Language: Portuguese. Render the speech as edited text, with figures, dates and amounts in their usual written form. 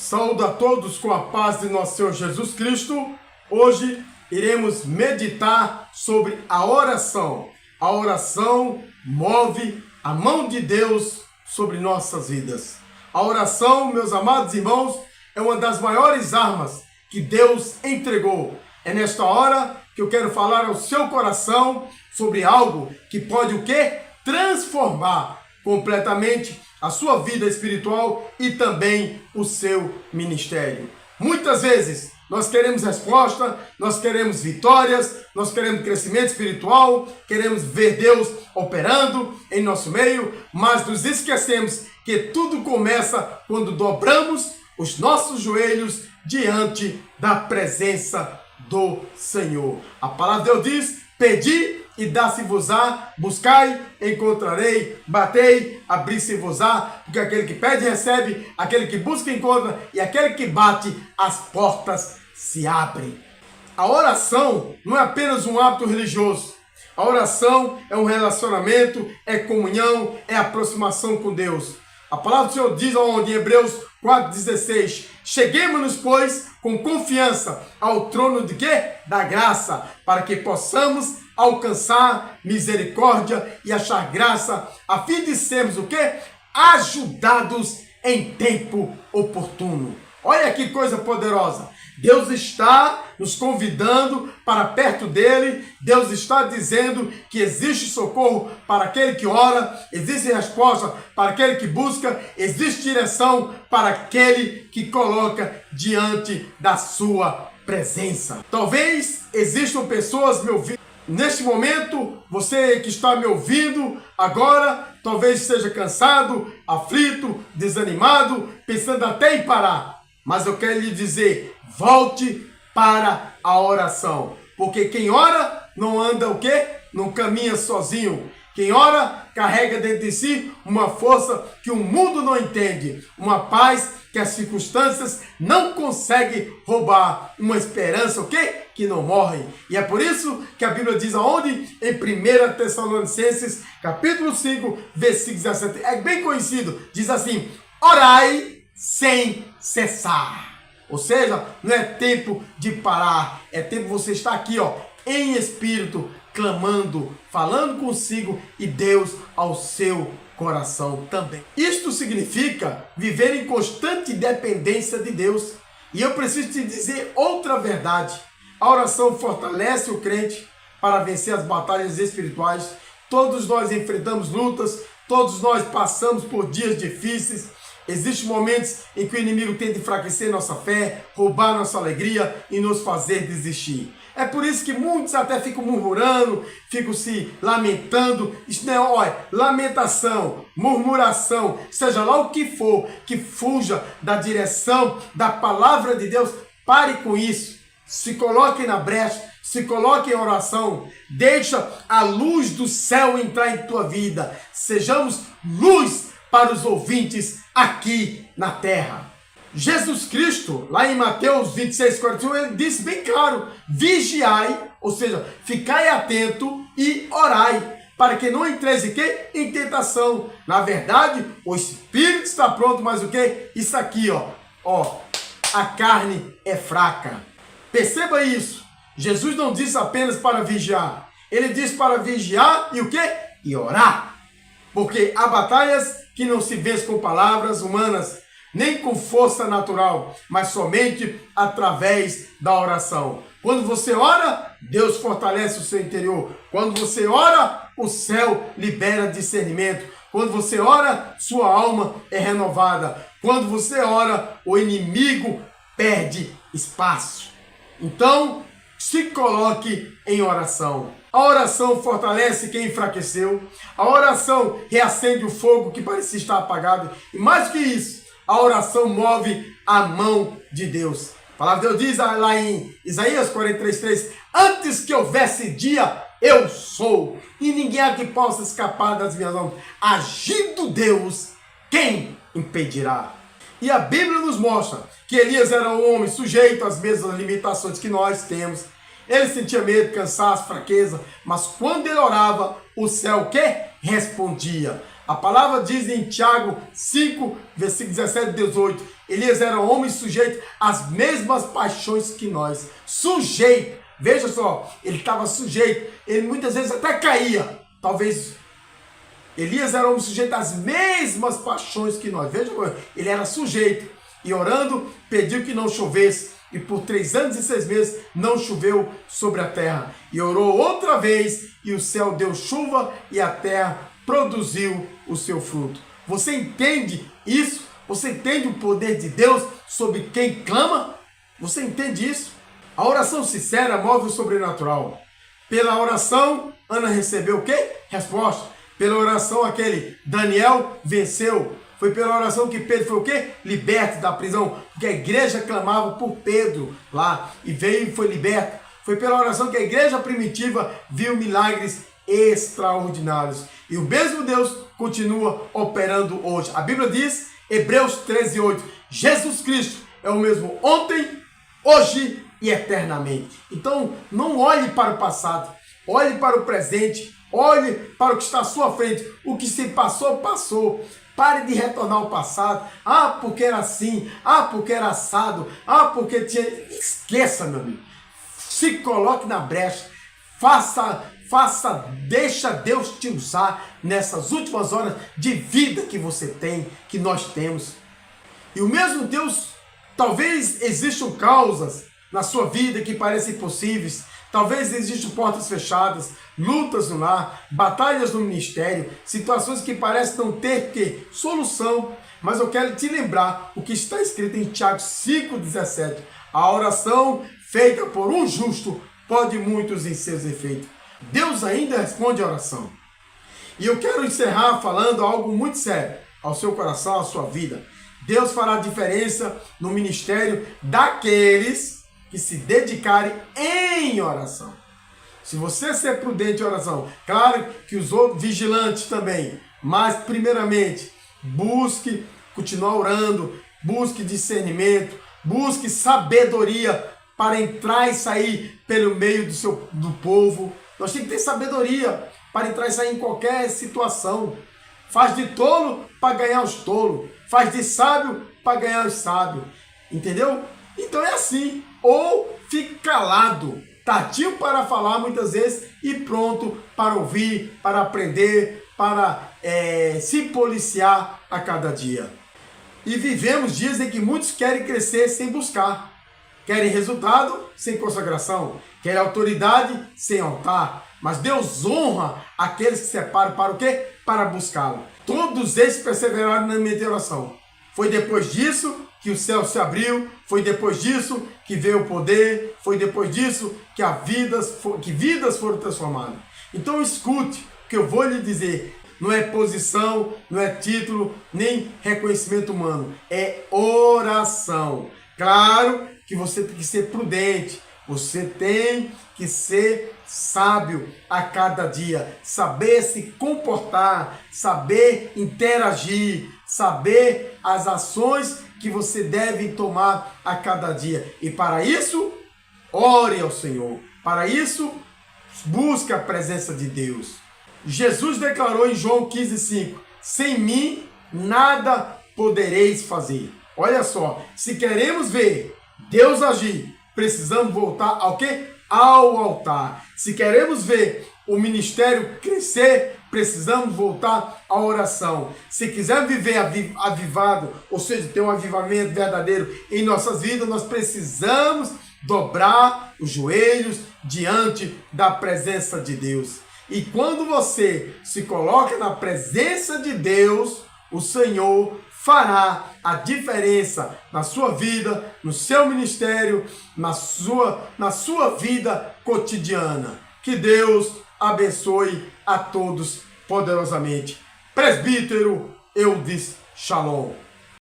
Saúdo a todos com a paz de nosso Senhor Jesus Cristo. Hoje iremos meditar sobre a oração. A oração move a mão de Deus sobre nossas vidas. A oração, meus amados irmãos, é uma das maiores armas que Deus entregou. É nesta hora que eu quero falar ao seu coração sobre algo que pode o quê? Transformar completamente a sua vida espiritual e também o seu ministério. Muitas vezes nós queremos resposta, nós queremos vitórias, nós queremos crescimento espiritual, queremos ver Deus operando em nosso meio, mas nos esquecemos que tudo começa quando dobramos os nossos joelhos diante da presença do Senhor. A palavra de Deus diz: pedi e dá-se-vos-á, buscai, encontrarei, batei, abri-se-vos-á, porque aquele que pede recebe, aquele que busca encontra, e aquele que bate, as portas se abrem. A oração não é apenas um hábito religioso. A oração é um relacionamento, é comunhão, é aproximação com Deus. A palavra do Senhor diz onde, em Hebreus 4,16, cheguemos-nos, pois, com confiança ao trono de quê? Da graça, para que possamos alcançar misericórdia e achar graça, a fim de sermos o quê? Ajudados em tempo oportuno. Olha que coisa poderosa. Deus está nos convidando para perto dele. Deus está dizendo que existe socorro para aquele que ora, existe resposta para aquele que busca, existe direção para aquele que coloca diante da sua presença. Talvez existam pessoas me ouvindo neste momento. Você que está me ouvindo agora, talvez esteja cansado, aflito, desanimado, pensando até em parar. Mas eu quero lhe dizer, volte para a oração. Porque quem ora não anda o quê? Não caminha sozinho. Quem ora carrega dentro de si uma força que o mundo não entende. Uma paz que as circunstâncias não conseguem roubar. Uma esperança o quê? Que não morre. E é por isso que a Bíblia diz aonde? Em 1 Tessalonicenses, capítulo 5, versículo 17. É bem conhecido. Diz assim: orai sem cessar. Ou seja, não é tempo de parar, é tempo de você estar aqui, em espírito, clamando, falando consigo e Deus ao seu coração também. Isto significa viver em constante dependência de Deus. E eu preciso te dizer outra verdade. A oração fortalece o crente para vencer as batalhas espirituais. Todos nós enfrentamos lutas, todos nós passamos por dias difíceis. Existem momentos em que o inimigo tenta enfraquecer nossa fé, roubar nossa alegria e nos fazer desistir. É por isso que muitos até ficam murmurando, ficam se lamentando. Isso não é, lamentação, murmuração, seja lá o que for, que fuja da direção da palavra de Deus. Pare com isso. Se coloque na brecha, se coloque em oração. Deixa a luz do céu entrar em tua vida. Sejamos luz para os ouvintes aqui na terra. Jesus Cristo, lá em Mateus 26, 41, ele disse bem claro: vigiai, ou seja, ficai atento e orai, para que não entreis em tentação. Na verdade, o espírito está pronto, mas o que? Isso aqui, a carne é fraca. Perceba isso. Jesus não disse apenas para vigiar. Ele disse para vigiar e o quê? E orar. Porque há batalhas que não se vence com palavras humanas, nem com força natural, mas somente através da oração. Quando você ora, Deus fortalece o seu interior. Quando você ora, o céu libera discernimento. Quando você ora, sua alma é renovada. Quando você ora, o inimigo perde espaço. Então, se coloque em oração. A oração fortalece quem enfraqueceu. A oração reacende o fogo que parecia estar apagado. E mais que isso, a oração move a mão de Deus. A palavra de Deus diz lá em Isaías 43:3: antes que houvesse dia, eu sou, e ninguém há que possa escapar das minhas mãos. Agindo Deus, quem impedirá? E a Bíblia nos mostra que Elias era um homem sujeito às mesmas limitações que nós temos. Ele sentia medo, cansaço, fraqueza, mas quando ele orava, o céu o quê? Respondia. A palavra diz em Tiago 5, versículo 17 e 18, Elias era um homem sujeito às mesmas paixões que nós. Sujeito. Veja só, ele estava sujeito. Ele muitas vezes até caía. Talvez Elias era um homem sujeito às mesmas paixões que nós. Veja, ele era sujeito. E orando, pediu que não chovesse. E por 3 anos e 6 meses não choveu sobre a terra. E orou outra vez, e o céu deu chuva, e a terra produziu o seu fruto. Você entende isso? Você entende o poder de Deus sobre quem clama? Você entende isso? A oração sincera move o sobrenatural. Pela oração, Ana recebeu o quê? Resposta. Pela oração, aquele Daniel venceu. Foi pela oração que Pedro foi o quê? Liberto da prisão. Porque a igreja clamava por Pedro lá. E veio e foi liberto. Foi pela oração que a igreja primitiva viu milagres extraordinários. E o mesmo Deus continua operando hoje. A Bíblia diz, Hebreus 13:8, Jesus Cristo é o mesmo ontem, hoje e eternamente. Então, não olhe para o passado. Olhe para o presente. Olhe para o que está à sua frente. O que se passou, passou. Pare de retornar ao passado. Ah, porque era assim. Ah, porque era assado. Ah, porque tinha... Esqueça, meu amigo. Se coloque na brecha. Deixa Deus te usar nessas últimas horas de vida que você tem, que nós temos. E o mesmo Deus, talvez existam causas na sua vida que parecem impossíveis. Talvez existam portas fechadas, lutas no lar, batalhas no ministério, situações que parecem não ter solução. Mas eu quero te lembrar o que está escrito em Tiago 5,17. A oração feita por um justo pode muitos em seus efeitos. Deus ainda responde a oração. E eu quero encerrar falando algo muito sério ao seu coração, à sua vida. Deus fará diferença no ministério daqueles que se dedicarem em oração. Se você ser prudente em oração, claro que os outros vigilantes também, mas primeiramente, busque continuar orando, busque discernimento, busque sabedoria para entrar e sair pelo meio do povo. Nós temos que ter sabedoria para entrar e sair em qualquer situação. Faz de tolo para ganhar os tolos. Faz de sábio para ganhar os sábios. Entendeu? Então é assim. Ou fique calado, tardio para falar muitas vezes e pronto para ouvir, para aprender, para se policiar a cada dia. E vivemos dias em que muitos querem crescer sem buscar. Querem resultado sem consagração. Querem autoridade sem altar. Mas Deus honra aqueles que se separam para o quê? Para buscá-lo. Todos eles perseveraram na minha oração. Foi depois disso que o céu se abriu. Foi depois disso que veio o poder. Foi depois disso que vidas foram transformadas. Então escute o que eu vou lhe dizer. Não é posição, não é título, nem reconhecimento humano. É oração. Claro que você tem que ser prudente. Você tem que ser sábio a cada dia. Saber se comportar, saber interagir, saber as ações que você deve tomar a cada dia. E para isso, ore ao Senhor. Para isso, busque a presença de Deus. Jesus declarou em João 15,5: sem mim nada podereis fazer. Olha só, se queremos ver Deus agir, precisamos voltar ao quê? Ao altar. Se queremos ver o ministério crescer, precisamos voltar à oração. Se quisermos viver avivado, ou seja, ter um avivamento verdadeiro em nossas vidas, nós precisamos dobrar os joelhos diante da presença de Deus. E quando você se coloca na presença de Deus, o Senhor fará a diferença na sua vida, no seu ministério, na sua vida cotidiana. Que Deus abençoe a todos poderosamente. Presbítero Eudes Shalom.